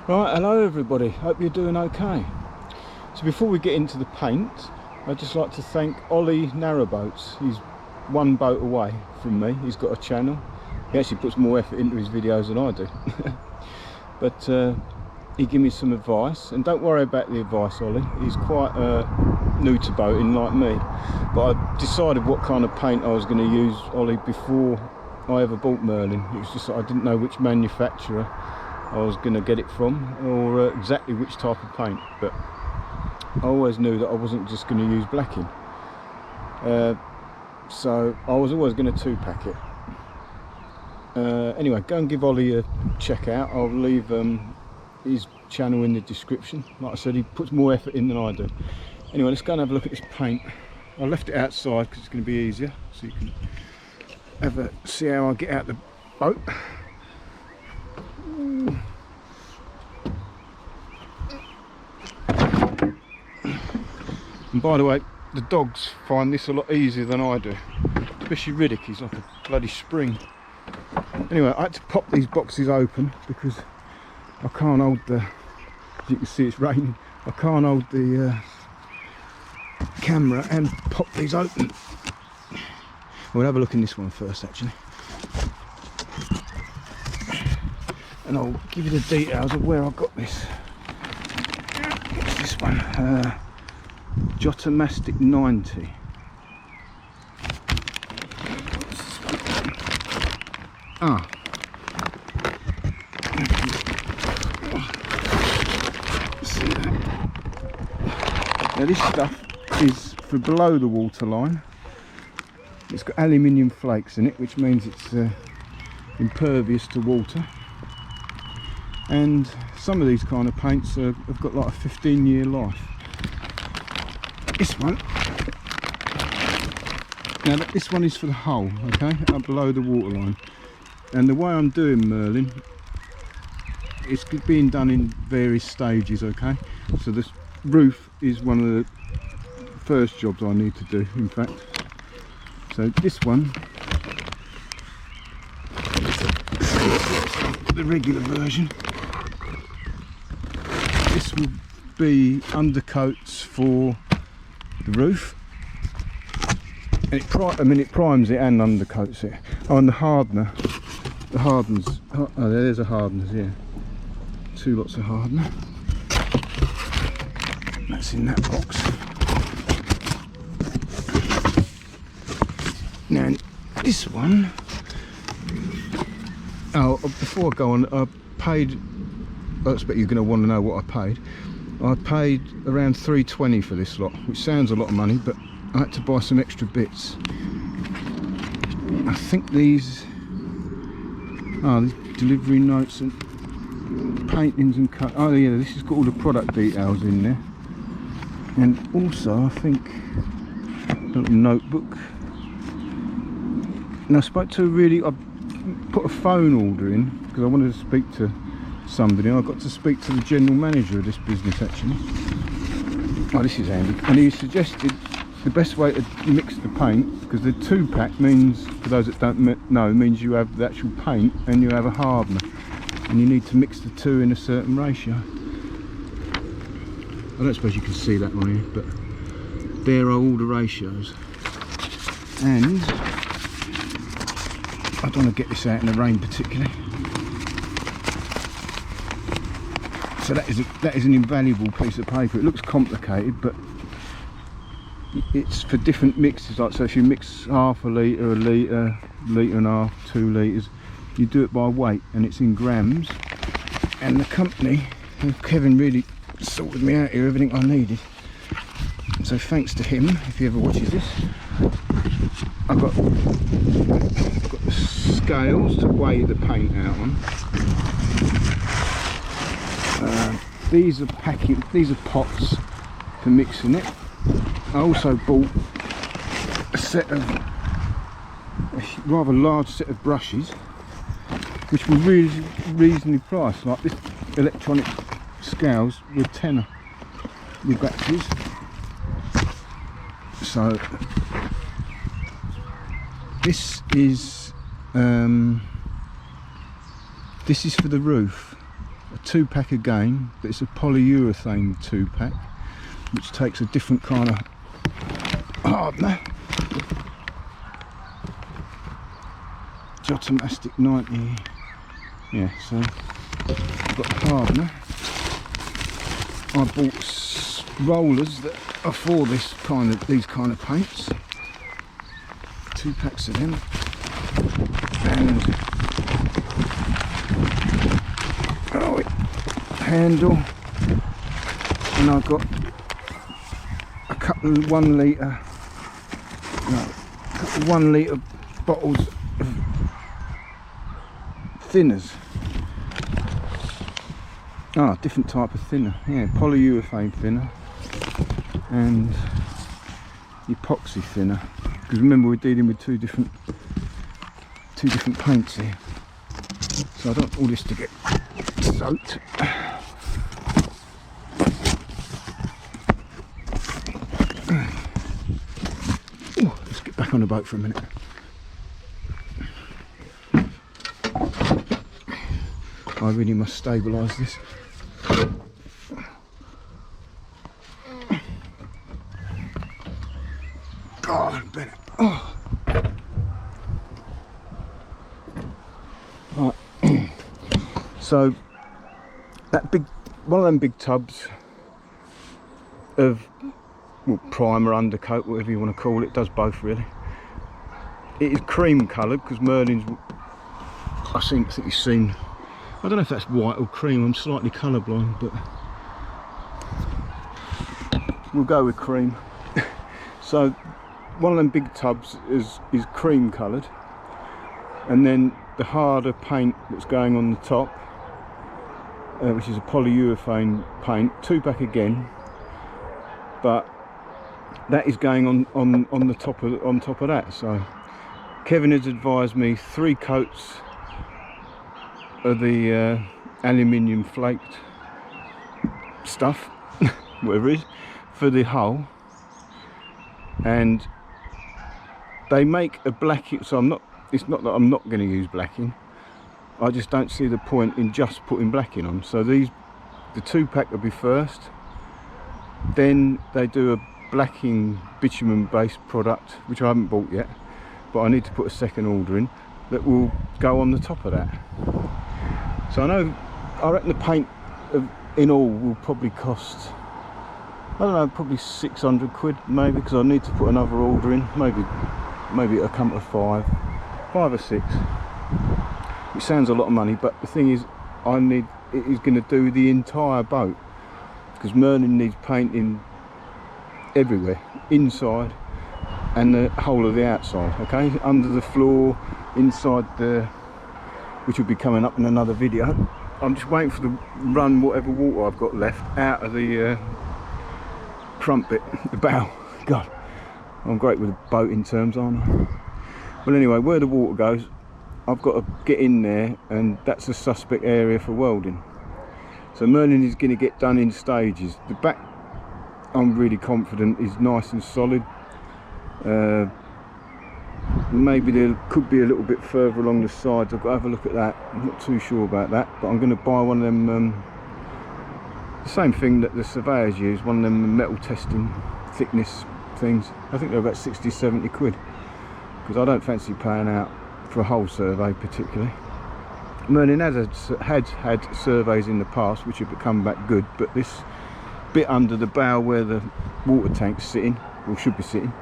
Right, hello everybody, hope you're doing okay. So before we get into the paint, I'd just like to thank Ollie Narrowboats. He's one boat away from me. He's got a channel. He actually puts more effort into his videos than I do. But he gave me some advice, and don't worry about the advice, Ollie. He's quite new to boating like me. But I decided what kind of paint I was going to use, Ollie, before I ever bought Merlin. It was just that I didn't know which manufacturer I was going to get it from, or exactly which type of paint, but I always knew that I wasn't just going to use blacking, so I was always going to two-pack it. Anyway, go and give Ollie a check out. I'll leave his channel in the description. Like I said, he puts more effort in than I do. Anyway, let's go and have a look at this paint. I left it outside because it's going to be easier, so you can see how I get out the boat. And by the way, the dogs find this a lot easier than I do, especially Riddick. He's like a bloody spring. Anyway, I had to pop these boxes open because I can't hold the, as you can see it's raining, I can't hold the camera and pop these open. We'll have a look in this one first actually, and I'll give you the details of where I got this. What's this one? Jotomastic 90. See that? Now this stuff is for below the water line. It's got aluminium flakes in it, which means it's impervious to water. And some of these kind of paints have got like a 15-year life. This one, now this one is for the hull, okay, up below the waterline. And the way I'm doing Merlin, it's being done in various stages, okay. So this roof is one of the first jobs I need to do, in fact. So this one, the regular version, this will be undercoats for the roof, and it primes it and undercoats it. Oh, and the hardners, oh, there's a hardeners, yeah, 2 lots of hardener. That's in that box. Now this one, oh, before I go on, I paid, I expect you're going to want to know what I paid. I paid around $3.20 for this lot, which sounds a lot of money, but I had to buy some extra bits. I think these are these delivery notes and paintings and cut. Oh yeah, this has got all the product details in there, and also I think a little notebook. And I spoke to I put a phone order in because I wanted to speak to somebody. I got to speak to the general manager of this business actually. Oh, this is handy. And he suggested the best way to mix the paint, because the 2-pack means, for those that don't know, means you have the actual paint and you have a hardener, and you need to mix the two in a certain ratio. I don't suppose you can see that on here, but there are all the ratios. And I don't want to get this out in the rain particularly. So that is an invaluable piece of paper. It looks complicated, but it's for different mixes. Like, so if you mix half a litre, litre and a half, 2 litres, you do it by weight, and it's in grams. And the company, Kevin, really sorted me out here everything I needed. So thanks to him, if he ever watches this, I've got the scales to weigh the paint out on. These are pots for mixing it. I also bought a rather large set of brushes, which were really reasonably priced. Like this electronic scales were £10 with batteries. So this is for the roof, a 2-pack again, but it's a polyurethane 2-pack, which takes a different kind of hardener. Jotomastic 90. Yeah, so I've got the hardener. I bought rollers that are for these kind of paints. 2 packs of them, and handle, and I've got a couple of 1 litre bottles of thinners. Different type of thinner, yeah, polyurethane thinner and epoxy thinner, because remember we're dealing with two different paints here, so I don't want all this to get soaked. Ooh, let's get back on the boat for a minute. I really must stabilise this. God, Bennett. Oh. Right. So that one of them big tubs of, well, primer, undercoat, whatever you want to call it, does both really. It is cream coloured because Merlin's, I think you've seen, I don't know if that's white or cream, I'm slightly colourblind, but we'll go with cream. So one of them big tubs is cream coloured, and then the harder paint that's going on the top, which is a polyurethane paint, 2-pack again, but that is going on the top of that. So Kevin has advised me 3 coats of the aluminium flaked stuff, whatever it is, for the hull, and they make a blacking. So it's not that I'm not going to use blacking, I just don't see the point in just putting blacking on. So the 2-pack will be first, then they do a blacking bitumen based product which I haven't bought yet, but I need to put a second order in that will go on the top of that. So I reckon the paint in all will probably cost, I don't know, probably 600 quid maybe, because I need to put another order in. Maybe it'll come to 5 or 6, which sounds a lot of money, but the thing is, it is going to do the entire boat, because Merlin needs painting everywhere, inside and the whole of the outside, okay, under the floor, inside the, which will be coming up in another video. I'm just waiting for the run whatever water I've got left out of the front bit, the bow. God, I'm great with boating terms, aren't I? Well, anyway, where the water goes, I've got to get in there, and that's a suspect area for welding. So Merlin is going to get done in stages. The back, I'm really confident, is nice and solid. Maybe there could be a little bit further along the sides. I've got to have a look at that. I'm not too sure about that, but I'm going to buy one of them, the same thing that the surveyors use, one of them metal testing thickness things. I think they're about 60-70 quid, because I don't fancy paying out for a whole survey particularly. Merlin had had surveys in the past which have come back good, but this bit under the bow where the water tank's sitting, or should be sitting,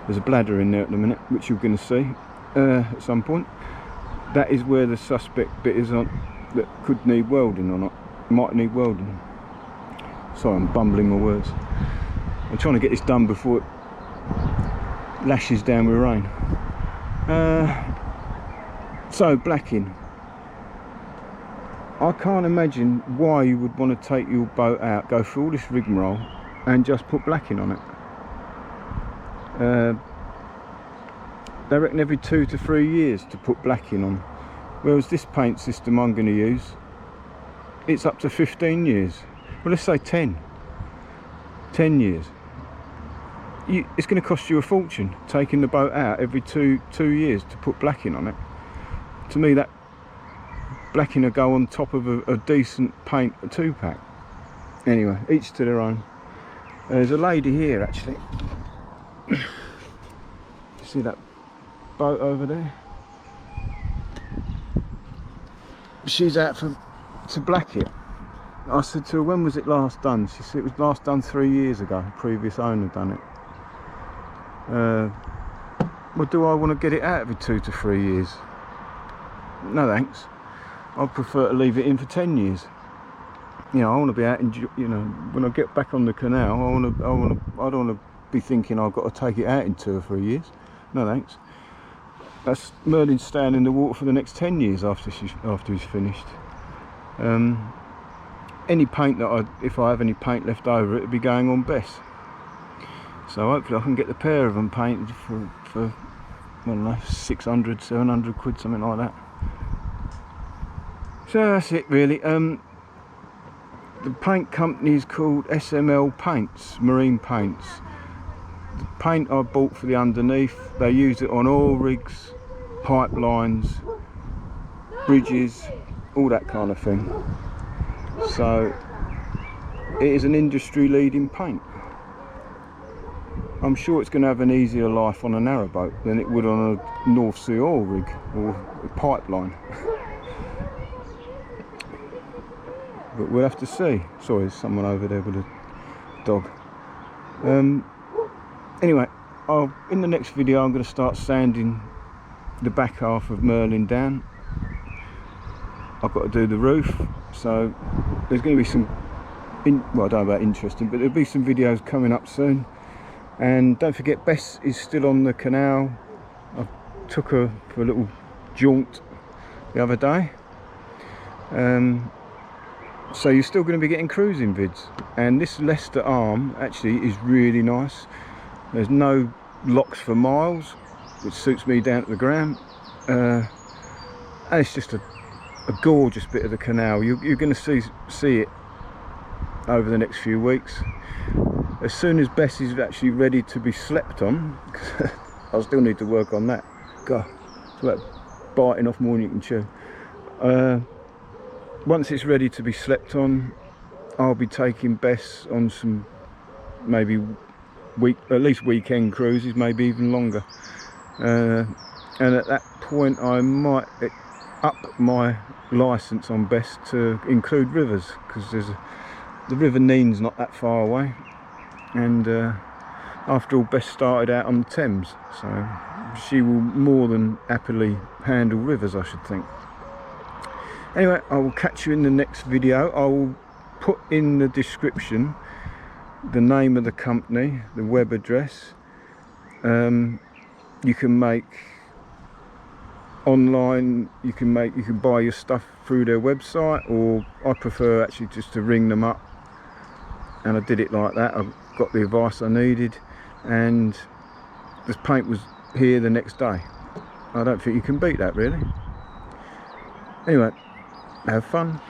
there's a bladder in there at the minute, which you're going to see at some point. That is where the suspect bit is on, that could need welding or not, might need welding. Sorry, I'm bumbling my words. I'm trying to get this done before it lashes down with rain. So blacking, I can't imagine why you would want to take your boat out, go through all this rigmarole and just put blacking on it. They reckon every 2 to 3 years to put blacking on, whereas this paint system I'm going to use, it's up to 15 years. Well, let's say 10 years. It's going to cost you a fortune taking the boat out every two years to put blacking on it. To me, that blacking will go on top of a decent paint, a 2-pack. Anyway, each to their own. There's a lady here actually. See that boat over there? She's out to black it. I said to her, when was it last done? She said it was last done 3 years ago. The previous owner done it. Well, do I want to get it out every 2 to 3 years? No thanks. I'd prefer to leave it in for 10 years. You know, I want to be out in, you know, when I get back on the canal, I don't want to be thinking I've got to take it out in 2 or 3 years. No thanks. That's Merlin's staying in the water for the next 10 years after he's finished. Any paint that if I have any paint left over, it'll be going on Bess. So hopefully I can get the pair of them painted for I don't know, 600, 700 quid, something like that. So that's it really. The paint company is called SML Paints, Marine Paints. The paint I bought for the underneath, they use it on oil rigs, pipelines, bridges, all that kind of thing. So it is an industry leading paint. I'm sure it's going to have an easier life on a narrowboat than it would on a North Sea oil rig or a pipeline. But we'll have to see. Sorry, there's someone over there with a dog. Anyway, in the next video I'm going to start sanding the back half of Merlin down. I've got to do the roof, so there's going to be some, well, I don't know about interesting, but there'll be some videos coming up soon. And don't forget, Bess is still on the canal. I took her for a little jaunt the other day. So you're still going to be getting cruising vids. And this Leicester arm actually is really nice. There's no locks for miles, which suits me down to the ground. And it's just a gorgeous bit of the canal. You're going to see it over the next few weeks. As soon as Bess is actually ready to be slept on, I still need to work on that. God, it's like biting off more than you can chew. Once it's ready to be slept on, I'll be taking Bess on some maybe at least weekend cruises, maybe even longer. And at that point I might up my licence on Bess to include rivers, because the River Neen's not that far away. And after all, Bess started out on the Thames, so she will more than happily handle rivers, I should think. Anyway, I will catch you in the next video. I will put in the description the name of the company, the web address. You can make online, you can buy your stuff through their website, or I prefer actually just to ring them up, and I did it like that. I got the advice I needed, and this paint was here the next day. I don't think you can beat that really. Anyway, have fun.